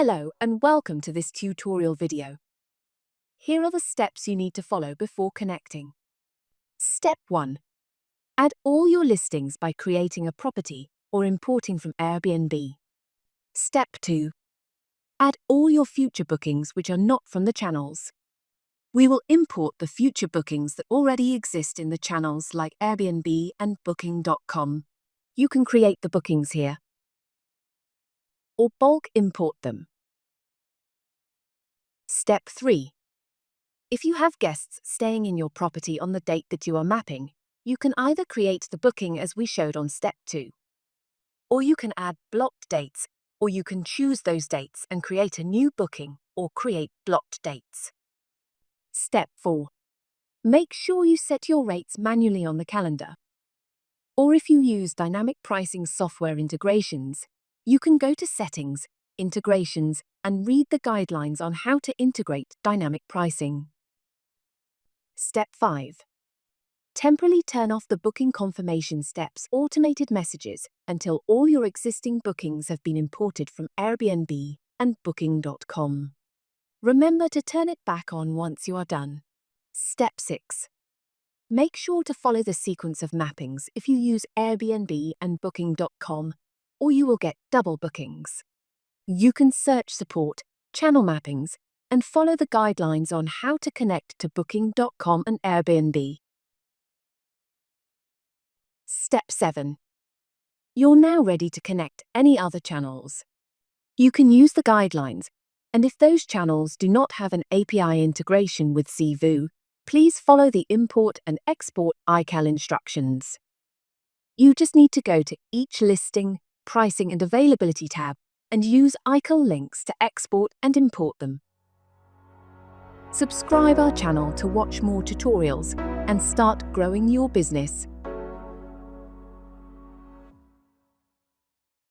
Hello and welcome to this tutorial video. Here are the steps you need to follow before connecting. Step 1. Add all your listings by creating a property or importing from Airbnb. Step 2. Add all your future bookings which are not from the channels. We will import the future bookings that already exist in the channels like Airbnb and Booking.com. You can create the bookings here or bulk import them. Step 3. If you have guests staying in your property on the date that you are mapping, you can either create the booking as we showed on Step 2, or you can add blocked dates, or you can choose those dates and create a new booking or create blocked dates. Step 4. Make sure you set your rates manually on the calendar. Or if you use dynamic pricing software integrations, you can go to Settings, Integrations, and read the guidelines on how to integrate dynamic pricing. Step 5. Temporarily turn off the booking confirmation steps automated messages until all your existing bookings have been imported from Airbnb and Booking.com. Remember to turn it back on once you are done. Step 6. Make sure to follow the sequence of mappings if you use Airbnb and Booking.com, or you will get double bookings. You can search support, channel mappings, and follow the guidelines on how to connect to Booking.com and Airbnb. Step 7. You're now ready to connect any other channels. You can use the guidelines, and if those channels do not have an API integration with Zeevou, please follow the import and export iCal instructions. You just need to go to each listing, pricing and availability tab and use iCal links to export and import them. Subscribe our channel to watch more tutorials and start growing your business.